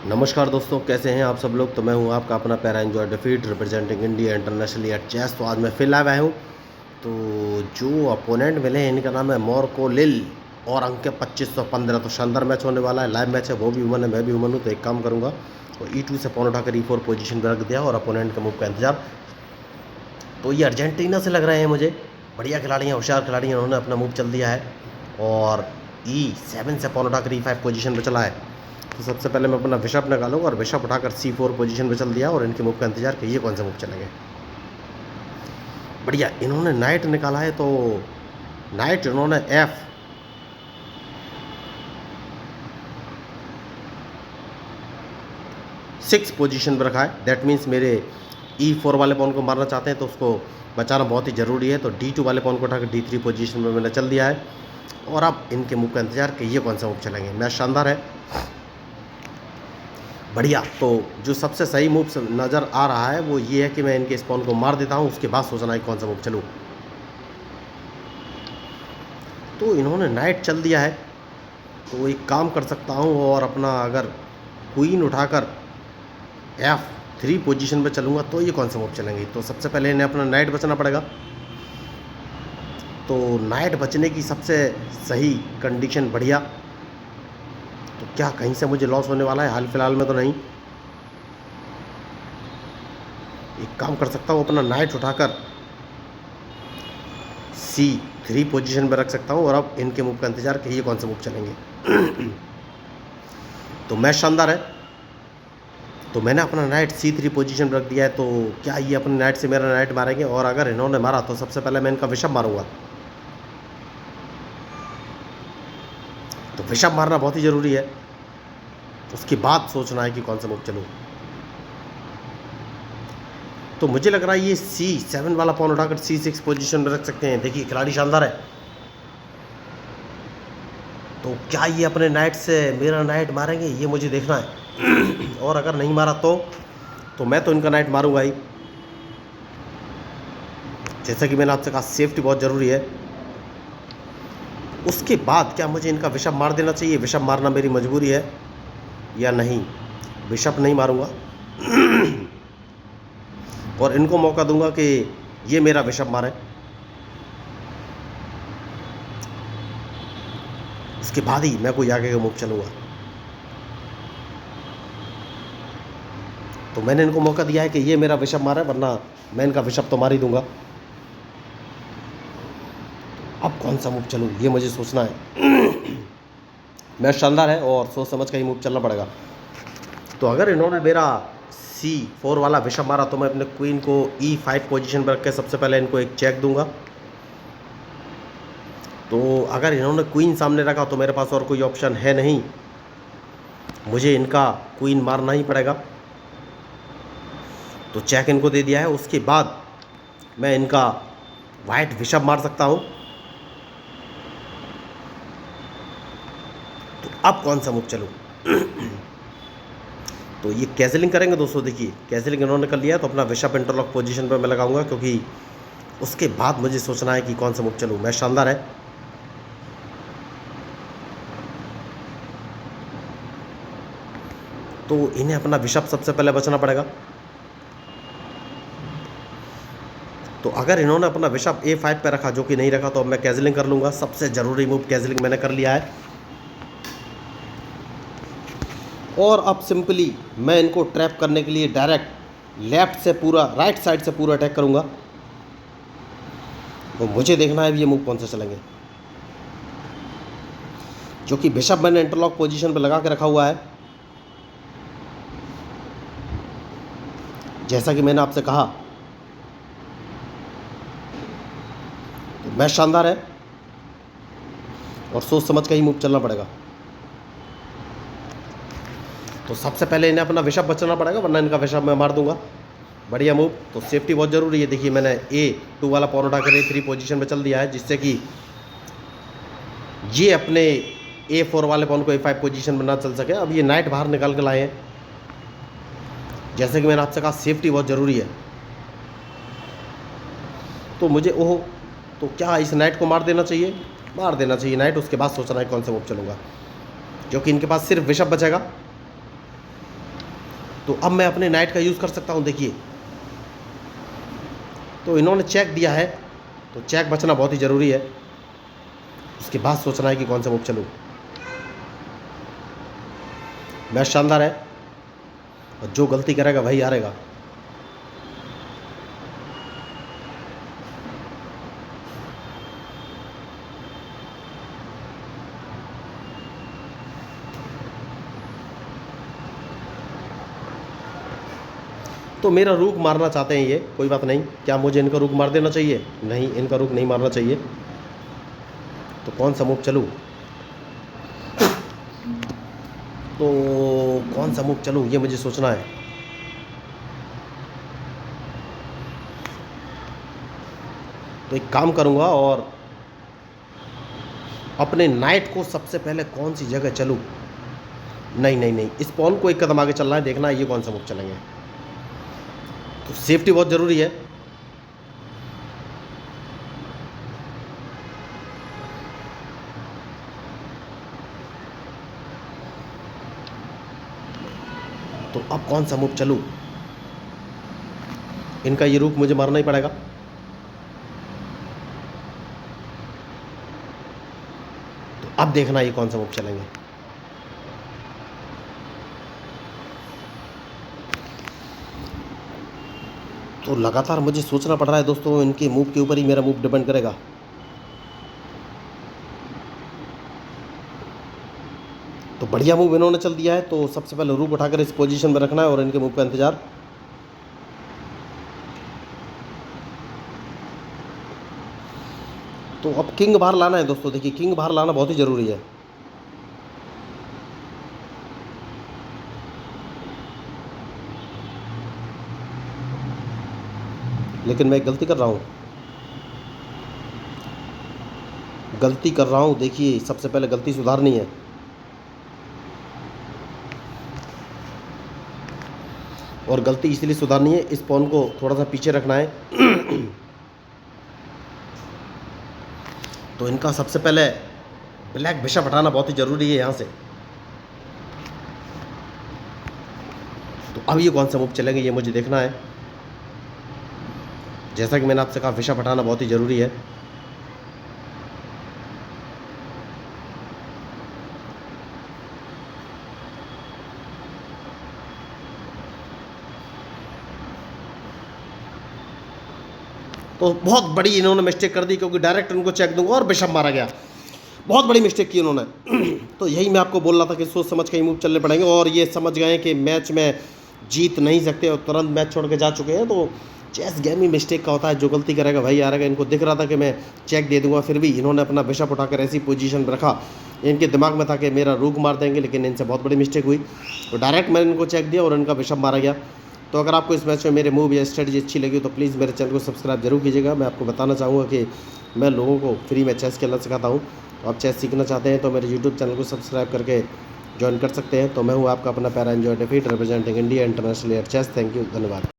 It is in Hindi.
नमस्कार दोस्तों, कैसे हैं आप सब लोग। तो मैं हूं आपका अपना para enjoy defeat representing India internationally at chess. तो आज मैं फिर लाइव आया हूं। तो जो अपोनेंट मिले हैं इनका नाम है मोर्को लिल और अंक है 2515। तो शानदार मैच होने वाला है, लाइव मैच है। वो भी वुमन है, मैं भी वुमन हूँ। तो एक काम करूँगा और E2 से पॉन उठाकर E4 पोजीशन पर रख दिया और अपोनेंट के मूव का इंतजार। तो ये अर्जेंटीना से लग रहे हैं मुझे, बढ़िया खिलाड़ी हैं, होशियार खिलाड़ी हैं। उन्होंने अपना मूव चल दिया है और E7 से पॉन उठाकर E5 पोजीशन पर चला है। तो सबसे पहले मैं अपना बिशप निकालूंगा और बिशप उठाकर C4 पोजीशन पे चल दिया और इनके मूव का इंतजार कि ये कौन सा मूव चलेंगे। बढ़िया, इन्होंने नाइट निकाला है। तो नाइट इन्होंने F6 पोजीशन पर रखा है। दैट मीन्स मेरे E4 वाले पॉन को मारना चाहते हैं तो उसको बचाना बहुत ही ज़रूरी है। तो D2 वाले पॉन को उठाकर D3 पोजीशन में मैंने चल दिया है और अब इनके मूव का इंतजार कि ये कौन सा मूव चलेंगे। मैच शानदार है, बढ़िया। तो जो सबसे सही मूव नज़र आ रहा है वो ये है कि मैं इनके स्पॉन को मार देता हूँ, उसके बाद सोचना है कौन सा मूव चलूँ। तो इन्होंने नाइट चल दिया है। तो एक काम कर सकता हूँ और अपना अगर क्वीन उठाकर F3 पोजीशन पे चलूँगा तो ये कौन सा मूव चलेंगे। तो सबसे पहले इन्हें अपना नाइट बचना पड़ेगा। तो नाइट बचने की सबसे सही कंडीशन, बढ़िया। तो क्या कहीं से मुझे लॉस होने वाला है? हाल फिलहाल में तो नहीं। एक काम कर सकता हूँ, अपना नाइट उठाकर C3 पोजीशन पर रख सकता हूँ और अब इनके मूव का इंतजार कि ये कौन सा मूव चलेंगे। तो मैच शानदार है। तो मैंने अपना नाइट C3 पोजीशन पर रख दिया है। तो क्या ये अपने नाइट से मेरा नाइट मारेंगे? और अगर इन्होंने मारा तो सबसे पहले मैं इनका बिशप मारूंगा। तो बिशप मारना बहुत ही ज़रूरी है, उसके बाद सोचना है कि कौन सा मूव चलूँ। तो मुझे लग रहा है ये C7 वाला पॉन उठाकर C6 पोजीशन में रख सकते हैं। देखिए खिलाड़ी शानदार है। तो क्या ये अपने नाइट से मेरा नाइट मारेंगे, ये मुझे देखना है। और अगर नहीं मारा तो मैं तो इनका नाइट मारूंगा ही। जैसा कि मैंने आपसे कहा, सेफ्टी बहुत ज़रूरी है। उसके बाद क्या मुझे इनका बिशप मार देना चाहिए? बिशप मारना मेरी मजबूरी है या नहीं? बिशप नहीं मारूंगा और इनको मौका दूंगा कि ये मेरा बिशप मारे। उसके बाद ही मैं कोई आगे का मूव चलूंगा। तो मैंने इनको मौका दिया है कि ये मेरा बिशप मारे, वरना मैं इनका बिशप तो मार ही दूंगा। अब कौन सा मूव चलूँ ये मुझे सोचना है। मैच शानदार है और सोच समझ का ही मूव चलना पड़ेगा। तो अगर इन्होंने मेरा C4 वाला बिशप मारा तो मैं अपने क्वीन को E5 पोजीशन पर रख के सबसे पहले इनको एक चेक दूंगा। तो अगर इन्होंने क्वीन सामने रखा तो मेरे पास और कोई ऑप्शन है नहीं, मुझे इनका क्वीन मारना ही पड़ेगा। तो चेक इनको दे दिया है। उसके बाद मैं इनका वाइट बिशप मार सकता हूँ। तो अब कौन सा मूव चलूँ? तो ये कैसलिंग करेंगे दोस्तों। देखिए कैसलिंग इन्होंने कर लिया तो अपना बिशप इंटरलॉक पोजीशन पर मैं लगाऊंगा, क्योंकि उसके बाद मुझे सोचना है कि कौन सा मूव चलूँ। मैच शानदार है। तो इन्हें अपना बिशप सबसे पहले बचना पड़ेगा। तो अगर इन्होंने अपना बिशप A5 पे रखा, जो कि नहीं रखा, तो अब मैं कैसलिंग कर लूँगा। सबसे ज़रूरी मूव कैसलिंग मैंने कर लिया है। और अब सिंपली मैं इनको ट्रैप करने के लिए डायरेक्ट लेफ्ट से पूरा, राइट साइड से पूरा अटैक करूँगा। तो मुझे देखना है ये मूव कौन सा चलेंगे। जो कि बिशप मैंने इंटरलॉक पोजीशन पे लगा के रखा हुआ है, जैसा कि मैंने आपसे कहा। तो मैच शानदार है और सोच समझ का ही मूव चलना पड़ेगा। तो सबसे पहले इन्हें अपना बिशप बचाना पड़ेगा, वरना इनका बिशप मैं मार दूंगा। बढ़िया मूव। तो सेफ्टी बहुत ज़रूरी है। देखिए मैंने A2 वाला पॉन उठाकर A3 पोजीशन पे चल दिया है, जिससे कि ये अपने A4 वाले पॉन को A5 पोजीशन में ना चल सके। अब ये नाइट बाहर निकाल के लाए हैं। जैसे कि मैंने आपसे कहा, सेफ्टी बहुत ज़रूरी है। तो मुझे तो क्या इस नाइट को मार देना चाहिए? मार देना चाहिए नाइट। उसके बाद सोचना है कौन सा मूव चलूँगा, जो कि इनके पास सिर्फ बिशप बचेगा। तो अब मैं अपने नाइट का यूज़ कर सकता हूँ। देखिए, तो इन्होंने चेक दिया है, तो चेक बचना बहुत ही ज़रूरी है। उसके बाद सोचना है कि कौन सा मूव चलूँ। मैच शानदार है और जो गलती करेगा वही हारेगा। तो मेरा रुख मारना चाहते हैं ये, कोई बात नहीं। क्या मुझे इनका रुख मार देना चाहिए? नहीं, इनका रुख नहीं मारना चाहिए। तो कौन सा मूव चलूँ? तो कौन सा मूव चलूँ ये मुझे सोचना है। तो एक काम करूँगा और अपने नाइट को सबसे पहले कौन सी जगह चलूँ? नहीं नहीं नहीं, इस पॉन को एक कदम आगे चलना है, देखना है ये कौन सा मूव चलेंगे। तो सेफ्टी बहुत ज़रूरी है। तो अब कौन सा मूव चलूँ? इनका ये रुख मुझे मारना ही पड़ेगा। तो अब देखना ये कौन सा मूव चलेंगे। तो लगातार मुझे सोचना पड़ रहा है दोस्तों, इनके मूव के ऊपर ही मेरा मूव डिपेंड करेगा। तो बढ़िया मूव इन्होंने चल दिया है, तो सबसे पहले रुक उठाकर इस पोजीशन में रखना है और इनके मूव का इंतजार। तो अब किंग बाहर लाना है दोस्तों। देखिए, किंग बाहर लाना बहुत ही ज़रूरी है। लेकिन मैं गलती कर रहा हूँ, गलती कर रहा हूँ। देखिए, सबसे पहले गलती सुधारनी है। और गलती इसलिए सुधारनी है, इस पॉन को थोड़ा सा पीछे रखना है। तो इनका सबसे पहले ब्लैक बिशप हटाना बहुत ही ज़रूरी है यहाँ से। तो अब ये कौन सा मूव चलेंगे ये मुझे देखना है। जैसा कि मैंने आपसे कहा, बिशप हटाना बहुत ही ज़रूरी है। तो बहुत बड़ी इन्होंने मिस्टेक कर दी, क्योंकि डायरेक्ट उनको चेक दूंगा और बिशप मारा गया। बहुत बड़ी मिस्टेक की उन्होंने। तो यही मैं आपको बोल रहा था कि सोच समझ के ही मूव चलने पड़ेंगे, और ये समझ गए कि मैच में जीत नहीं सकते और तुरंत मैच छोड़ के जा चुके हैं। तो चेस गेम ही मिस्टेक का होता है, जो गलती करेगा भाई हारेगा। इनको दिख रहा था कि मैं चेक दे दूंगा, फिर भी इन्होंने अपना बिशप उठाकर ऐसी पोजीशन पर रखा। इनके दिमाग में था कि मेरा रुक मार देंगे, लेकिन इनसे बहुत बड़ी मिस्टेक हुई। तो डायरेक्ट मैंने इनको चेक दिया और इनका बिशप मारा गया। तो अगर आपको इस मैच में मेरे मूव या स्ट्रेटजी अच्छी लगी तो प्लीज़ मेरे चैनल को सब्सक्राइब जरूर कीजिएगा। मैं आपको बताना चाहूँगा कि मैं लोगों को फ्री में चेस खेलना सिखाता हूँ। तो आप चेस सीखना चाहते हैं तो मेरे यूट्यूब चैनल को सब्सक्राइब करके ज्वाइन कर सकते हैं। तो मैं हूँ आपका अपना पैरा एंजॉय डेफीट, representing India internationally at chess. Thank you, धन्यवाद।